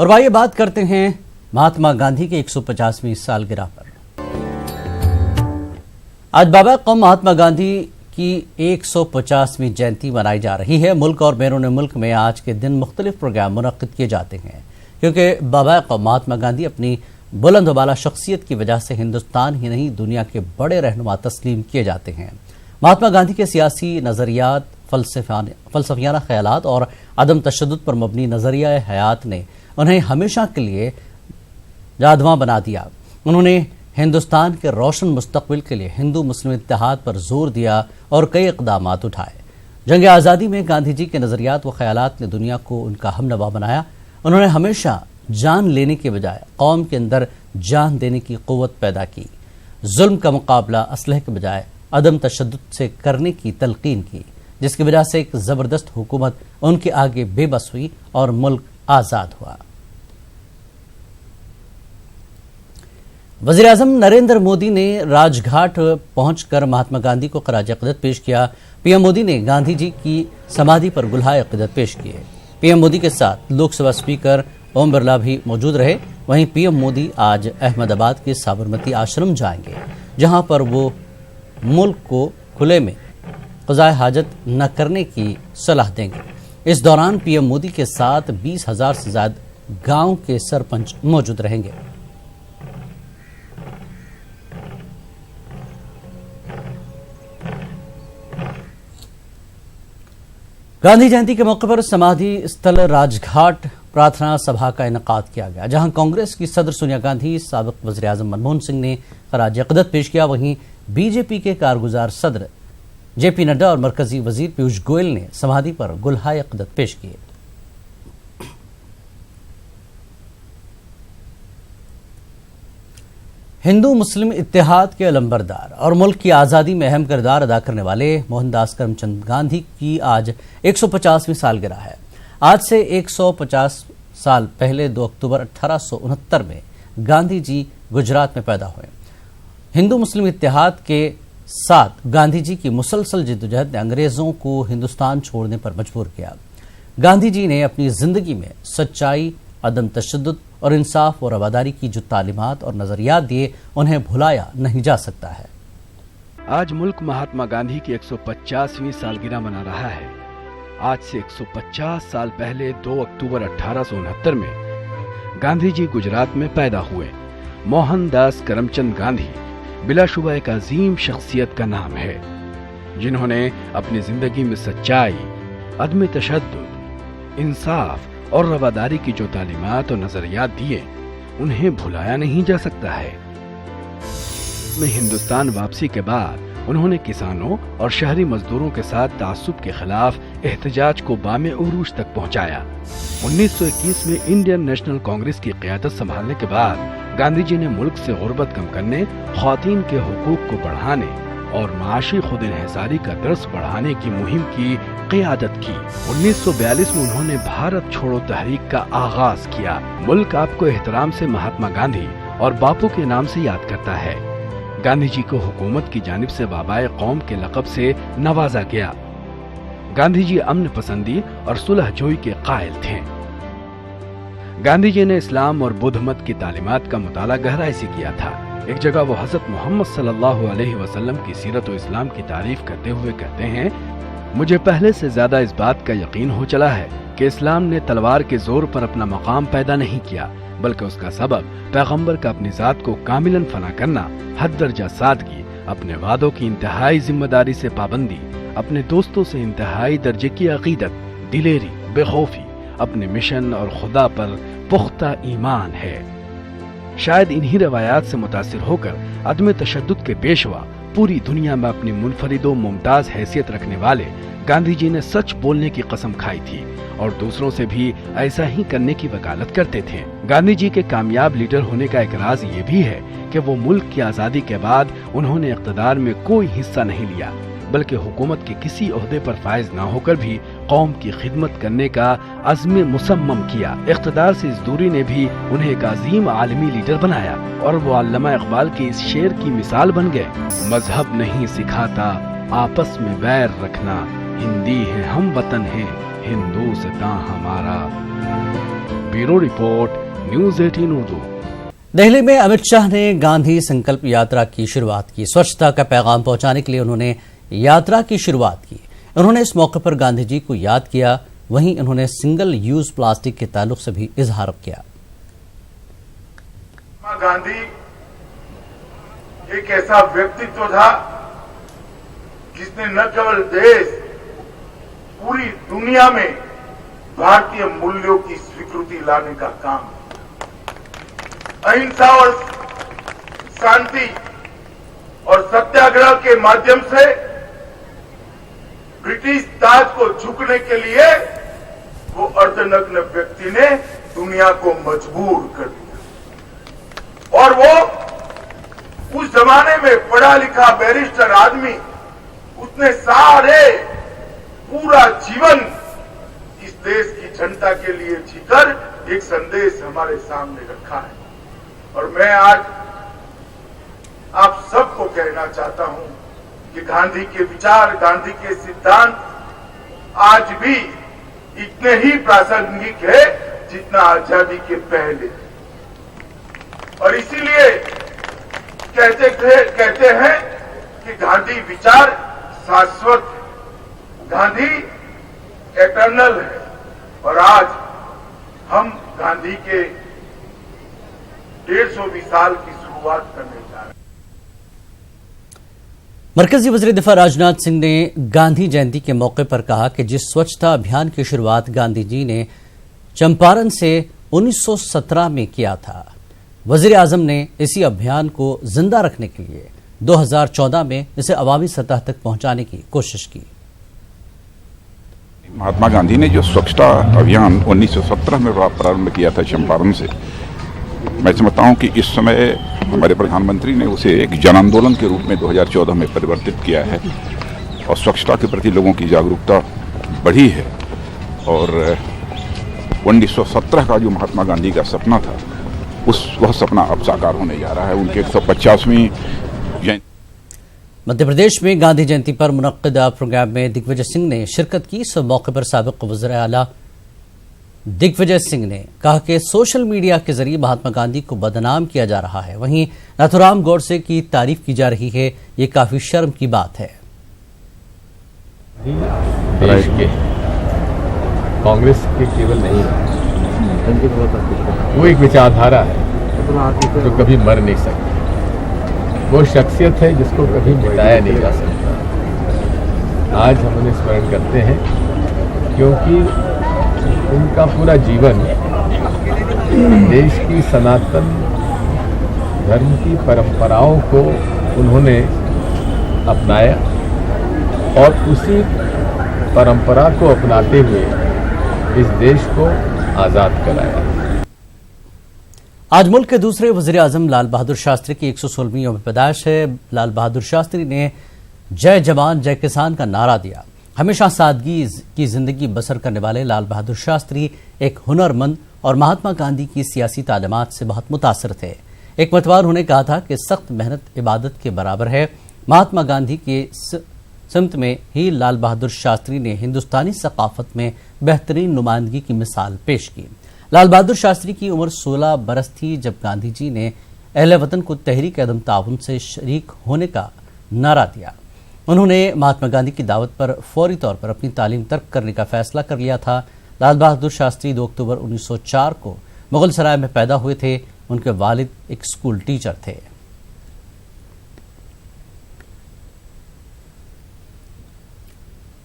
और आइए बात करते हैं महात्मा गांधी की 150वीं सालगिरह पर। आज बाबा कौम महात्मा गांधी की 150वीं जयंती मनाई जा रही है। मुल्क और बैरून मुल्क में आज के दिन मुख्तलिफ प्रोग्राम मुनक्किद किए जाते हैं, क्योंकि बाबा कौम महात्मा गांधी अपनी बुलंद वाला शख्सियत की वजह से हिंदुस्तान ही नहीं दुनिया के बड़े रहनुमा तस्लीम किए जाते हैं। महात्मा गांधी के सियासी नज़रियात, फलसफियाना ख्यालात और अदम तशद्दुद पर मबनी नज़रिया हयात ने उन्हें हमेशा के लिए यादवां बना दिया। उन्होंने हिंदुस्तान के रोशन मुस्तकबिल के लिए हिंदू मुस्लिम इत्तेहाद पर जोर दिया और कई इक़दामात उठाए। जंग आज़ादी में गांधी जी के नज़रियात व ख्यालात ने दुनिया को उनका हमनवा बनाया। उन्होंने हमेशा जान लेने के बजाय कौम के अंदर जान देने की क़ुव्वत पैदा की। जुल्म का मुकाबला असलहे के बजाय अदम तशद्दुद से करने की तलकीन की, जिसकी वजह से एक ज़बरदस्त हुकूमत उनके आगे बेबस हुई और मुल्क आज़ाद हुआ। वज़ीर आज़म नरेंद्र मोदी ने राजघाट पहुंचकर महात्मा गांधी को खराज अक़ीदत पेश किया। पीएम मोदी ने गांधी जी की समाधि पर गुलहाए अक़ीदत पेश किए। पीएम मोदी के साथ लोकसभा स्पीकर ओम बिरला भी मौजूद रहे। वहीं पीएम मोदी आज अहमदाबाद के साबरमती आश्रम जाएंगे, जहां पर वो मुल्क को खुले में क़ज़ाए हाजत न करने की सलाह देंगे। इस दौरान पीएम मोदी के साथ 20,000 से ज्यादा गांव के सरपंच मौजूद रहेंगे। गांधी जयंती के मौके पर समाधि स्थल राजघाट प्रार्थना सभा का इनेकाद किया गया, जहां कांग्रेस की सदर सोनिया गांधी, साबिक वज़ीर आज़म मनमोहन सिंह ने खराज अक़ीदत पेश किया। वहीं बीजेपी के कारगुजार सदर जेपी नड्डा और मरकजी वजीर पीयूष गोयल ने समाधि पर गुलहाए अक़ीदत पेश किए। हिंदू मुस्लिम इत्तेहाद के अलंबरदार और मुल्क की आज़ादी में अहम किरदार अदा करने वाले मोहनदास करमचंद गांधी की आज 150वीं सालगिरह है। आज से 150 साल पहले 2 अक्टूबर 1869 में गांधी जी गुजरात में पैदा हुए। हिंदू मुस्लिम इत्तेहाद के साथ गांधी जी की मुसलसल जिद्दोजहद ने अंग्रेजों को हिंदुस्तान छोड़ने पर मजबूर किया। गांधी जी ने अपनी जिंदगी में सच्चाई, अदम तशद्दुद और इंसाफ और रवादारी की जो तालीमात और नजरियात दिए, उन्हें भुलाया नहीं जा सकता है। आज मुल्क महात्मा गांधी की 150वीं सालगिरह मना रहा है। आज से 150 साल पहले 2 अक्टूबर 1869 में गांधी जी गुजरात में पैदा हुए। मोहनदास करमचंद गांधी बिलाशुबा एक अजीम शख्सियत का नाम है, जिन्होंने अपनी जिंदगी में सच्चाई, अदम तशद्दुद, इंसाफ और रवादारी की जो तालीमात और नजरियात दिए, उन्हें भुलाया नहीं जा सकता है। में हिंदुस्तान वापसी के बाद उन्होंने किसानों और शहरी मजदूरों के साथ तासुब के खिलाफ एहतजाज को बामे उरूज तक पहुंचाया। 1921 में इंडियन नेशनल कांग्रेस की क़यादत संभालने के बाद गांधी जी ने मुल्क से गुर्बत कम करने, ख्वातीन के हुकूक को बढ़ाने और माशी खुद इन्हिसारी का दर्स बढ़ाने की मुहिम की क़यादत की। 1942 में उन्होंने भारत छोड़ो तहरीक का आगाज किया। मुल्क आपको एहतराम से महात्मा गांधी और बापू के नाम से याद करता है। गांधी जी को हुकूमत की जानिब से बाबाए कौम के लक़ब से नवाजा गया। गांधी जी अमन पसंदी और सुलह जोई के कायल थे। गांधी जी ने इस्लाम और बुद्ध मत की तालीमात का मुताला गहराई से किया था। एक जगह वो हज़रत मोहम्मद सल्लल्लाहु अलैहि वसल्लम की सीरत और इस्लाम की तारीफ करते हुए कहते हैं, मुझे पहले से ज्यादा इस बात का यकीन हो चला है कि इस्लाम ने तलवार के जोर पर अपना मकाम पैदा नहीं किया, बल्कि उसका सबब पैगंबर का अपनी जात को कामिलन फना करना, हद दर्जा सादगी, अपने वादों की इंतहाई जिम्मेदारी से पाबंदी, अपने दोस्तों से इंतहाई दर्जे की अकीदत, दिलेरी, बेखौफी, अपने मिशन और खुदा पर पुख्ता ईमान है। शायद इन्हीं रवायात से मुतासिर होकर अदम तशद्दुद के पेशवा, पूरी दुनिया में अपनी मुनफरिद व मुमताज हैसियत रखने वाले गांधी जी ने सच बोलने की कसम खाई थी और दूसरों से भी ऐसा ही करने की वकालत करते थे। गांधी जी के कामयाब लीडर होने का एक राज ये भी है कि वो मुल्क की आज़ादी के बाद उन्होंने इक़्तिदार में कोई हिस्सा नहीं लिया, बल्कि हुकूमत के किसी ओहदे पर फायज न होकर भी कौम की खिदमत करने का अज़्म मुसम्मम किया। इक़्तिदार से इस दूरी ने भी उन्हें एक अजीम आलमी लीडर बनाया और वो अल्लामा इक़बाल के इस शेर की मिसाल बन गए, मजहब नहीं सिखाता आपस में वैर रखना, हिंदी है, हम वतन है हिंदुस्तां हमारा। Bureau report, news 18 Urdu. Delhi में अमित शाह ने गांधी संकल्प यात्रा की शुरुआत की। स्वच्छता का पैगाम पहुंचाने के लिए उन्होंने यात्रा की शुरुआत की। उन्होंने इस मौके पर गांधी जी को याद किया। वहीं उन्होंने सिंगल यूज प्लास्टिक के ताल्लुक से भी इजहार किया। गांधी एक ऐसा व्यक्तित्व था जिसने न केवल देश, पूरी दुनिया में भारतीय मूल्यों की स्वीकृति लाने का काम किया। अहिंसा और शांति और सत्याग्रह के माध्यम से ब्रिटिश ताज को झुकने के लिए वो अर्धनग्न व्यक्ति ने दुनिया को मजबूर कर दिया। और वो उस जमाने में पढ़ा लिखा बैरिस्टर आदमी, उसने पूरा जीवन इस देश की जनता के लिए जीकर एक संदेश हमारे सामने रखा है। और मैं आज आप सबको कहना चाहता हूं कि गांधी के विचार, गांधी के सिद्धांत आज भी इतने ही प्रासंगिक है जितना आजादी के पहले। और इसीलिए कहते हैं कि गांधी विचार शाश्वत है, गांधी एटर्नल है। और आज हम गांधी के 150वीं साल की शुरुआत करने जा रहे हैं। मरकजी वज़ीर दिफा राजनाथ सिंह ने गांधी जयंती के मौके पर कहा कि जिस स्वच्छता अभियान की शुरुआत गांधी जी ने चंपारण से 1917 में किया था, वज़ीर आज़म ने इसी अभियान को जिंदा रखने के लिए 2014 में इसे अवामी सतह तक पहुंचाने की कोशिश की। महात्मा गांधी ने जो स्वच्छता अभियान 1917 में प्रारंभ किया था चंपारण से, मैं समझता हूं कि इस समय हमारे प्रधानमंत्री ने उसे एक जन आंदोलन के रूप में 2014 में परिवर्तित किया है और स्वच्छता के प्रति लोगों की जागरूकता बढ़ी है। और 1917 का जो महात्मा गांधी का सपना था, वह सपना अब साकार होने जा रहा है। उनके 150वीं जयंती। मध्य प्रदेश में गांधी जयंती पर मुनक्किदा प्रोग्राम में दिग्विजय सिंह ने शिरकत की। इस मौके पर साबिक वज़ीर आला दिग्विजय सिंह ने कहा कि सोशल मीडिया के जरिए महात्मा गांधी को बदनाम किया जा रहा है। वहीं नाथुराम गोडसे की तारीफ की जा रही है। ये काफी शर्म की बात है। देश के कांग्रेस के केवल नहीं, वो एक विचारधारा है जो कभी मर नहीं सकती। वो शख्सियत है जिसको कभी मिटाया नहीं जा सकता। आज हम उन्हें स्मरण करते हैं क्योंकि उनका पूरा जीवन देश की सनातन धर्म की परंपराओं को उन्होंने अपनाया और उसी परंपरा को अपनाते हुए इस देश को आज़ाद कराया। आज मुल्क के दूसरे वज़ीर आज़म लाल बहादुर शास्त्री की 116वीं यौम पैदाइश है। लाल बहादुर शास्त्री ने जय जवान जय किसान का नारा दिया। हमेशा सादगी की जिंदगी बसर करने वाले लाल बहादुर शास्त्री एक हुनरमंद और महात्मा गांधी की सियासी तालीमात से बहुत मुतासर थे। एक मतवार उन्होंने कहा था कि सख्त मेहनत इबादत के बराबर है। महात्मा गांधी के सिमत में ही लाल बहादुर शास्त्री ने हिंदुस्तानी सकाफत में बेहतरीन नुमाइंदगी की मिसाल पेश की। लाल बहादुर शास्त्री की उम्र 16 बरस थी जब गांधी जी ने अहले वतन को तहरीक अदम ताउन से शरीक होने का नारा दिया। उन्होंने महात्मा गांधी की दावत पर फौरी तौर पर अपनी तालीम तर्क करने का फैसला कर लिया था। लाल बहादुर शास्त्री 2 अक्टूबर 1904 को मुगल सराय में पैदा हुए थे। उनके वालिद एक स्कूल टीचर थे।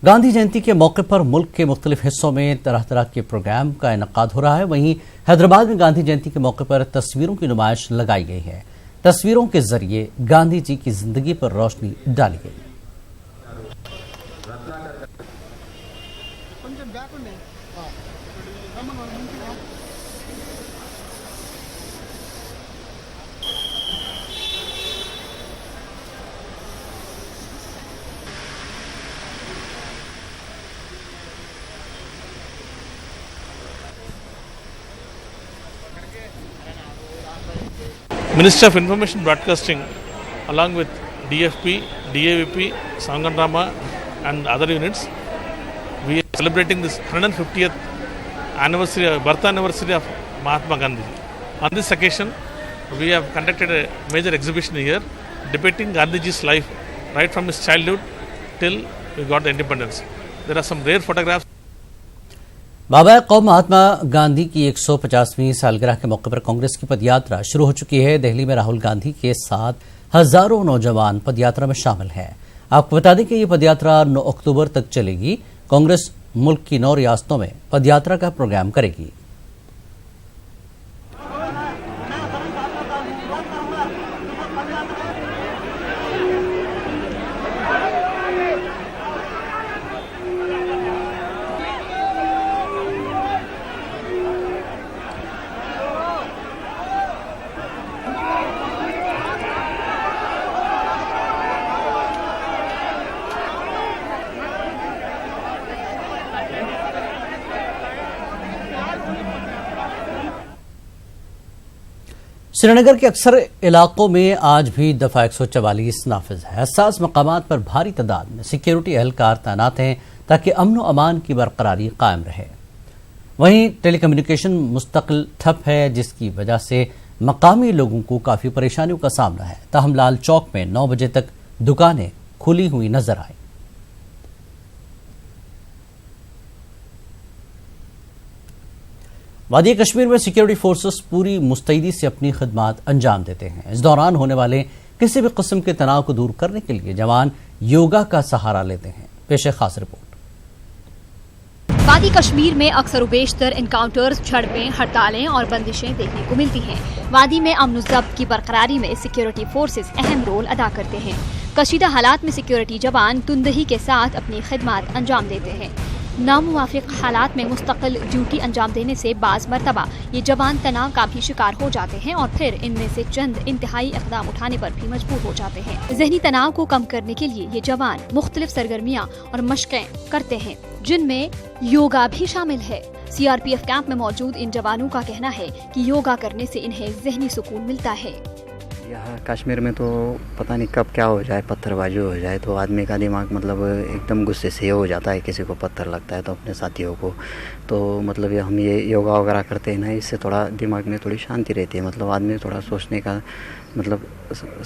गांधी जयंती के मौके पर मुल्क के मुख्तलिफ हिस्सों में तरह तरह के प्रोग्राम का इनेकाद हो रहा है। वहीं हैदराबाद में गांधी जयंती के मौके पर तस्वीरों की नुमाइश लगाई गई है। तस्वीरों के जरिए गांधी जी की जिंदगी पर रोशनी डाली गई। Minister of Information Broadcasting, along with DFP, DAVP, Song and Drama and other units, celebrating this 150th anniversary, birth anniversary of Mahatma Gandhi. On this occasion, we have conducted a major exhibition here depicting Gandhiji's life right from his childhood till we got the independence. There are some rare photographs. बाबा कौम महात्मा गांधी की 150वीं सालगिरह के मौके पर कांग्रेस की पदयात्रा शुरू हो चुकी है। दिल्ली में राहुल गांधी के साथ हजारों नौजवान पदयात्रा में शामिल हैं। आपको बता दें कि ये पदयात्रा 9 अक्टूबर तक चलेगी। कांग्रेस मुल्क की 9 रियासतों में पदयात्रा का प्रोग्राम करेगी। श्रीनगर के अक्सर इलाकों में आज भी दफा 144 नाफिज है। हसास मकामात पर भारी तादाद में सिक्योरिटी एहलकार तैनात हैं ताकि अमन व अमान की बरकरारी कायम रहे। वहीं टेलीकम्युनिकेशन मुस्तकिल ठप है, जिसकी वजह से मकामी लोगों को काफी परेशानियों का सामना है। ताहम लाल चौक में 9 बजे तक दुकानें खुली हुई नजर आई। वादी कश्मीर में सिक्योरिटी फोर्सेस पूरी मुस्तैदी से अपनी खिदमत अंजाम देते हैं। इस दौरान होने वाले किसी भी किस्म के तनाव को दूर करने के लिए जवान योगा का सहारा लेते हैं। पेश खास रिपोर्ट। वादी कश्मीर में अक्सर बेशतर इनकाउंटर्स, झड़पें, हड़तालें और बंदिशें देखने को मिलती हैं। वादी में अमन ज़ब्त की बरकरारी में सिक्योरिटी फोर्सेस अहम रोल अदा करते हैं। कशीदा हालात में सिक्योरिटी जवान तुंदही के साथ अपनी खिदमत अंजाम देते हैं। नामुवाफिक हालात में मुस्तकिल ड्यूटी अंजाम देने से बाज़ मरतबा ये जवान तनाव का भी शिकार हो जाते हैं और फिर इनमें से चंद इंतहाई इक़दाम उठाने पर भी मजबूर हो जाते हैं। ज़हनी तनाव को कम करने के लिए ये जवान मुख्तलिफ सरगर्मियाँ और मशक़ें करते हैं, जिनमें योगा भी शामिल है। CRPF कैंप में मौजूद इन जवानों का कहना है कि योगा करने से इन्हें ज़हनी सुकून मिलता है। यहाँ कश्मीर में तो पता नहीं कब क्या हो जाए, पत्थरबाजी हो जाए तो आदमी का दिमाग मतलब एकदम गुस्से से हो जाता है। किसी को पत्थर लगता है तो अपने साथियों को, तो मतलब हम ये योगा वगैरह करते हैं ना, इससे थोड़ा दिमाग में थोड़ी शांति रहती है। मतलब आदमी थोड़ा सोचने का मतलब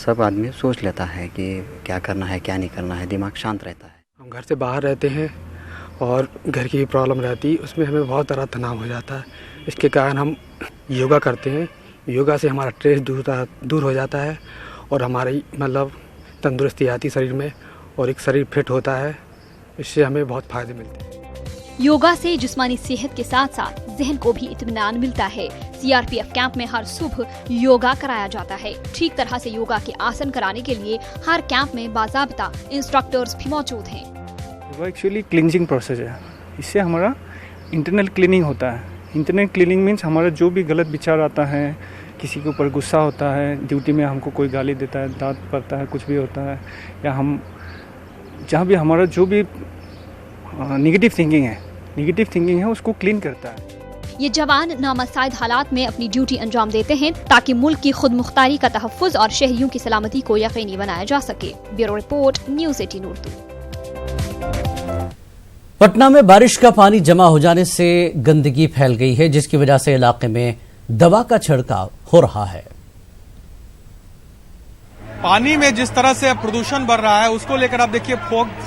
सब आदमी सोच लेता है कि क्या करना है क्या नहीं करना है, दिमाग शांत रहता है। हम घर से बाहर रहते हैं और घर की प्रॉब्लम रहती है, उसमें हमें बहुत तरह तनाव हो जाता है। इसके कारण हम योगा करते हैं। योगा से हमारा स्ट्रेस दूर हो जाता है और हमारी मतलब तंदुरुस्ती आती शरीर में और एक शरीर फिट होता है। इससे हमें बहुत फायदे मिलते हैं। योगा से जिस्मानी सेहत के साथ साथ जहन को भी इत्मीनान मिलता है। CRPF कैंप में हर सुबह योगा कराया जाता है। ठीक तरह से योगा के आसन कराने के लिए हर कैंप में बाज़ाब्ता इंस्ट्रक्टर्स भी मौजूद हैं। वो एक्चुअली क्लींजिंग प्रोसेस है। इससे हमारा इंटरनल क्लीनिंग होता है। इंटरनल क्लीनिंग मीन्स हमारा जो भी गलत विचार आता है, किसी के ऊपर गुस्सा होता है, ड्यूटी में हमको कोई गाली देता है, दांत पड़ता है, कुछ भी होता है, या हम जहाँ भी हमारा जो भी नेगेटिव थिंकिंग है उसको क्लीन करता है। ये जवान नामसाइद हालात में अपनी ड्यूटी अंजाम देते हैं ताकि मुल्क की खुद मुख्तारी का तहफ़्फ़ुज़ और शहरियों की सलामती को यकीनी बनाया जा सके। Bureau report, news 18 Urdu. Patna में बारिश का पानी जमा हो जाने से गंदगी फैल गई है, जिसकी वजह से इलाके में दवा का छिड़काव हो रहा है। पानी में जिस तरह से प्रदूषण बढ़ रहा है उसको लेकर आप देखिए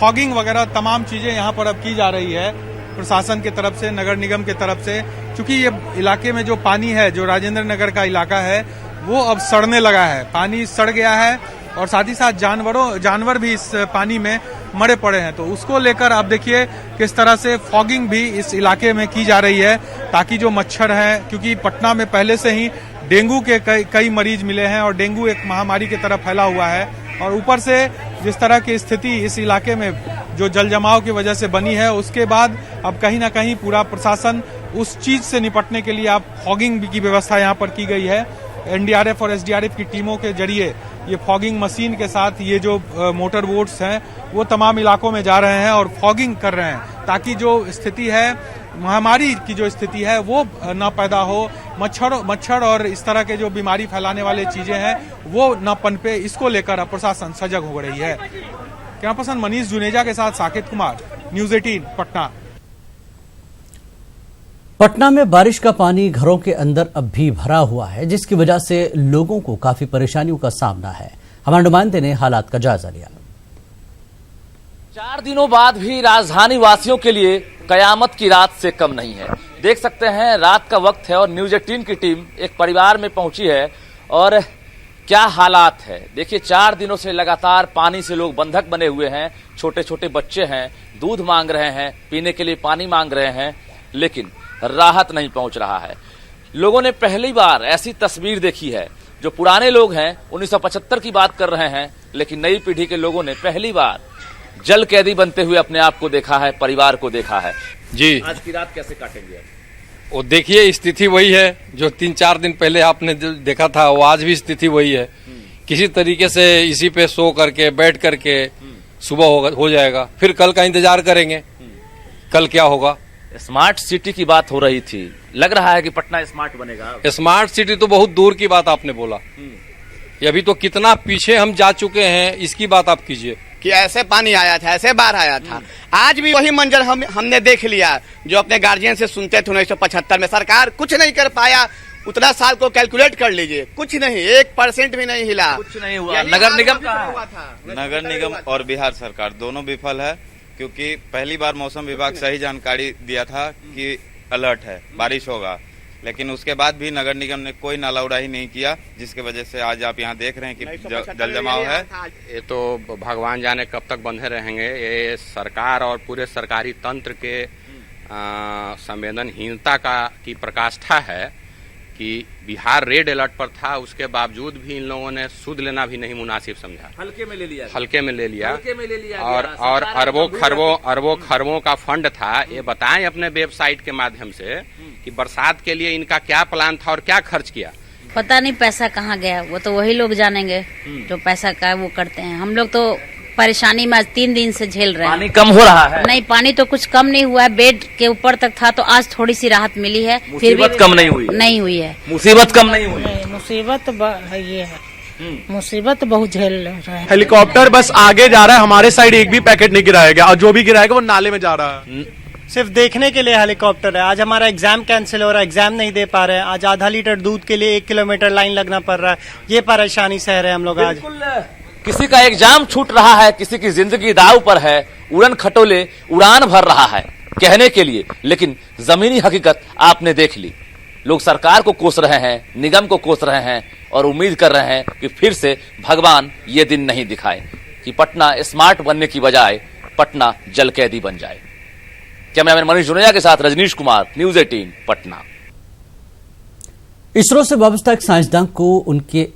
फॉगिंग वगैरह तमाम चीजें यहाँ पर अब की जा रही है प्रशासन की तरफ से, नगर निगम की तरफ से। क्योंकि ये इलाके में जो पानी है, जो राजेंद्र नगर का इलाका है, वो अब सड़ने लगा है। पानी सड़ गया है और साथ ही साथ जानवर भी इस पानी में मरे पड़े हैं। तो उसको लेकर आप देखिए किस तरह से फॉगिंग भी इस इलाके में की जा रही है ताकि जो मच्छर हैं, क्योंकि पटना में पहले से ही डेंगू के कई मरीज मिले हैं और डेंगू एक महामारी की तरह फैला हुआ है, और ऊपर से जिस तरह की स्थिति इस इलाके में जो जल जमाव की वजह से बनी है, उसके बाद अब कहीं ना कहीं पूरा प्रशासन उस चीज से निपटने के लिए अब फॉगिंग की व्यवस्था यहाँ पर की गई है। NDRF और SDRF की टीमों के जरिए ये फॉगिंग मशीन के साथ ये जो मोटर बोट्स हैं वो तमाम इलाकों में जा रहे हैं और फॉगिंग कर रहे हैं ताकि जो स्थिति है, महामारी की जो स्थिति है वो न पैदा हो। मच्छर और इस तरह के जो बीमारी फैलाने वाले चीजें हैं वो न पनपे, इसको लेकर प्रशासन सजग हो रही है। कैमरा पर्सन मनीष जुनेजा के साथ साकेत कुमार, न्यूज़ 18 पटना। पटना में बारिश का पानी घरों के अंदर अब भी भरा हुआ है, जिसकी वजह से लोगों को काफी परेशानियों का सामना है। हमारे नुमाइंदे ने हालात का जायजा लिया। 4 दिनों बाद भी राजधानी वासियों के लिए कयामत की रात से कम नहीं है। देख सकते हैं रात का वक्त है और न्यूज 18 की टीम एक परिवार में पहुंची है और क्या हालात है देखिए। 4 दिनों से लगातार पानी से लोग बंधक बने हुए हैं। छोटे छोटे बच्चे हैं, दूध मांग रहे हैं, पीने के लिए पानी मांग रहे हैं, लेकिन राहत नहीं पहुंच रहा है। लोगों ने पहली बार ऐसी तस्वीर देखी है। जो पुराने लोग हैं 1975 की बात कर रहे हैं, लेकिन नई पीढ़ी के लोगों ने पहली बार जल कैदी बनते हुए अपने आप को देखा है, परिवार को देखा है। जी, आज की रात कैसे काटेंगे? वो देखिए स्थिति वही है जो 3-4 दिन पहले आपने देखा था, वो आज भी स्थिति वही है। किसी तरीके से इसी पे सो करके बैठ करके सुबह हो जाएगा, फिर कल का इंतजार करेंगे कल क्या होगा। स्मार्ट सिटी की बात हो रही थी, लग रहा है कि पटना स्मार्ट बनेगा। स्मार्ट सिटी तो बहुत दूर की बात आपने बोला, ये अभी तो कितना पीछे हम जा चुके हैं, इसकी बात आप कीजिए कि ऐसे पानी आया था, ऐसे बाढ़ आया था। आज भी वही मंजर हमने देख लिया जो अपने गार्जियन से सुनते थे 1975 में। सरकार कुछ नहीं कर पाया, उतना साल को कैलकुलेट कर लीजिए, कुछ नहीं, 1% भी नहीं हिला, कुछ नहीं हुआ। नगर निगम का हुआ था। नगर निगम और बिहार सरकार दोनों विफल है, क्योंकि पहली बार मौसम विभाग सही जानकारी दिया था कि अलर्ट है, बारिश होगा, लेकिन उसके बाद भी नगर निगम ने कोई नाला उड़ाही नहीं किया, जिसकी वजह से आज आप यहाँ देख रहे हैं कि जल जमाव है। ये तो भगवान जाने कब तक बंधे रहेंगे। ये सरकार और पूरे सरकारी तंत्र के संवेदनहीनता की प्रकाष्ठा है कि बिहार रेड अलर्ट पर था, उसके बावजूद भी इन लोगों ने सूद लेना भी नहीं मुनासिब समझा, हल्के में ले लिया और अरबों खरबों का फंड था। ये बताएं अपने वेबसाइट के माध्यम से कि बरसात के लिए इनका क्या प्लान था और क्या खर्च किया। पता नहीं पैसा कहाँ गया, वो तो वही लोग जानेंगे जो पैसा का वो करते हैं। हम लोग तो परेशानी में आज 3 दिन से झेल रहे हैं। पानी कम हो रहा है? नहीं, पानी तो कुछ कम नहीं हुआ है, बेड के ऊपर तक था, तो आज थोड़ी सी राहत मिली है। मुसीबत कम नहीं हुई? नहीं हुई है, मुसीबत कम नहीं हुई। मुसीबत ये है, मुसीबत बहुत झेल रहा है। हेलीकॉप्टर बस आगे जा रहा है, हमारे साइड एक भी पैकेट नहीं गिराया गया, और जो भी गिराएगा वो नाले में जा रहा है। सिर्फ देखने के लिए हेलीकॉप्टर है। आज हमारा एग्जाम कैंसिल हो रहा है, एग्जाम नहीं दे पा रहे हैं। आज आधा लीटर दूध के लिए 1 किलोमीटर लाइन लगना पड़ रहा है। ये परेशानी सह रहे हैं हम लोग आज। किसी का एग्जाम छूट रहा है, किसी की जिंदगी दाव पर है, उड़न खटोले उड़ान भर रहा है कहने के लिए, लेकिन जमीनी हकीकत आपने देख ली। लोग सरकार को कोस रहे हैं, निगम को कोस रहे हैं और उम्मीद कर रहे हैं कि फिर से भगवान ये दिन नहीं दिखाए कि पटना स्मार्ट बनने की बजाय पटना जल कैदी बन जाए। कैमरामैन मनीष जुनेजा के साथ रजनीश कुमार, न्यूज 18 पटना। इसरो से वाबस्ता एक साइंसदान को उनके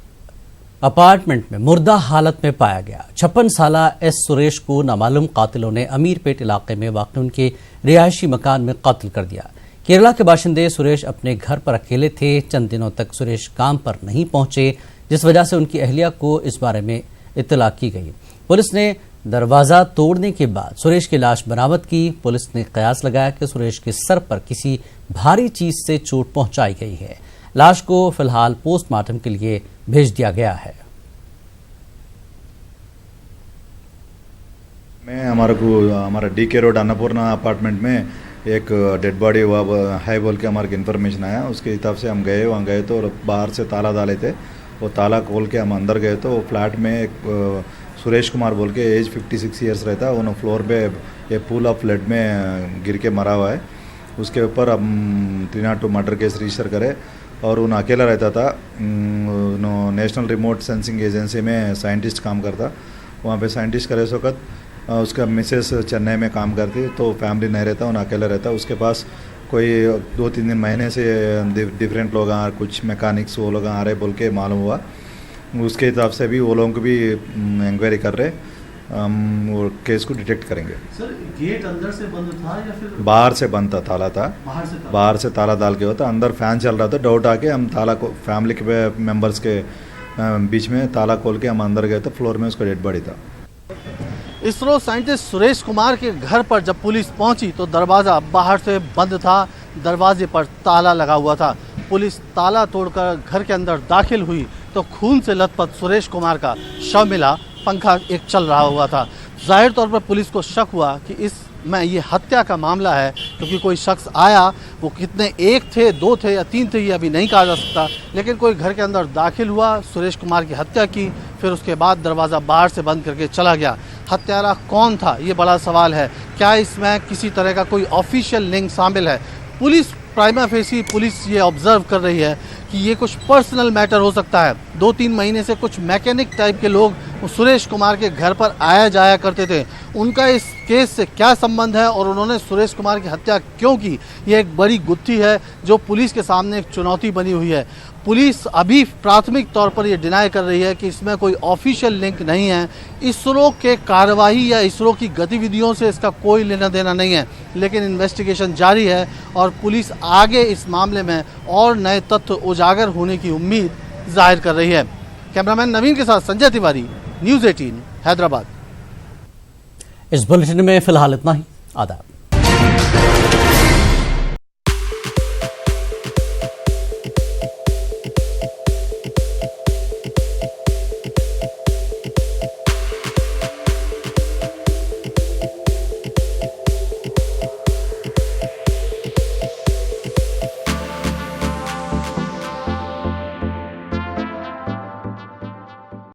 अपार्टमेंट में मुर्दा हालत में पाया गया। 56 साला एस सुरेश को नामालूम कातिलों ने अमीरपेट इलाके में वाक़ उनके रिहायशी मकान में कत्ल कर दिया। केरला के बाशिंदे सुरेश अपने घर पर अकेले थे। चंद दिनों तक सुरेश काम पर नहीं पहुंचे, जिस वजह से उनकी अहलिया को इस बारे में इत्तला की गई। पुलिस ने दरवाजा तोड़ने के बाद सुरेश की लाश बरामद की। पुलिस ने कयास लगाया कि सुरेश के सर पर किसी भारी चीज से चोट पहुंचाई गई है। लाश को फिलहाल पोस्टमार्टम के लिए भेज दिया गया है। हमारा DK रोड अन्नपूर्णा अपार्टमेंट में एक डेड बॉडी हुआ है बोल के हमारे इन्फॉर्मेशन आया। उसके हिसाब से हम गए, वहाँ गए तो बाहर से ताला डाले थे, वो ताला खोल के हम अंदर गए तो फ्लैट में एक सुरेश कुमार बोल के एज 56 ईयर्स रहता है, उन्होंने फ्लोर पे ये पूल ऑफ ब्लड में गिर के मरा हुआ है। उसके ऊपर हम 302 मर्डर केस रजिस्टर करे और उन अकेला रहता था। नेशनल रिमोट सेंसिंग एजेंसी में साइंटिस्ट काम करता, वहाँ पे साइंटिस्ट करे वक्त उसका मिसेस चेन्नई में काम करती, तो फैमिली नहीं रहता, उन्हें अकेला रहता। उसके पास कोई 2-3 महीने से डिफरेंट लोग आ, कुछ मैकेनिक्स वो लोग आ रहे बोल के मालूम हुआ। उसके हिसाब से भी वो लोगों को भी इंक्वायरी कर रहे, हम वो केस को डिटेक्ट करेंगे। सर, गेट अंदर से बंद था या फिर बाहर से बंद था? ताला था, बाहर से ताला डाल के होता, अंदर फैन चल रहा था। डाउट आके हम ताला को फैमिली के मेंबर्स के बीच में ताला खोल के हम अंदर गए तो फ्लोर में उसका डेड बॉडी था। इसरो साइंटिस्ट सुरेश कुमार के घर पर जब पुलिस पहुंची तो दरवाज़ा बाहर से बंद था, दरवाजे पर ताला लगा हुआ था। पुलिस ताला तोड़कर घर के अंदर दाखिल हुई तो खून से लथपथ सुरेश कुमार का शव मिला। पंखा एक चल रहा हुआ था। जाहिर तौर पर पुलिस को शक हुआ कि इस में ये हत्या का मामला है, क्योंकि कोई शख्स आया, वो कितने, एक थे, दो थे या तीन थे, ये अभी नहीं कहा जा सकता, लेकिन कोई घर के अंदर दाखिल हुआ, सुरेश कुमार की हत्या की, फिर उसके बाद दरवाज़ा बाहर से बंद करके चला गया। हत्यारा कौन था, ये बड़ा सवाल है। क्या इसमें किसी तरह का कोई ऑफिशियल लिंक शामिल है? पुलिस प्राइमा फेसी पुलिस ये ऑब्जर्व कर रही है कि ये कुछ पर्सनल मैटर हो सकता है। 2-3 महीने से कुछ मैकेनिक टाइप के लोग सुरेश कुमार के घर पर आया जाया करते थे। उनका इस केस से क्या संबंध है और उन्होंने सुरेश कुमार की हत्या क्यों की, ये एक बड़ी गुत्थी है जो पुलिस के सामने एक चुनौती बनी हुई है। पुलिस अभी प्राथमिक तौर पर ये डिनाई कर रही है कि इसमें कोई ऑफिशियल लिंक नहीं है। इसरो के कार्रवाई या इसरो की गतिविधियों से इसका कोई लेना देना नहीं है, लेकिन इन्वेस्टिगेशन जारी है और पुलिस आगे इस मामले में और नए तथ्य उजागर होने की उम्मीद जाहिर कर रही है। कैमरामैन नवीन के साथ संजय तिवारी, न्यूज़ 18 हैदराबाद। इस बुलेटिन में फिलहाल इतना ही। आदाब।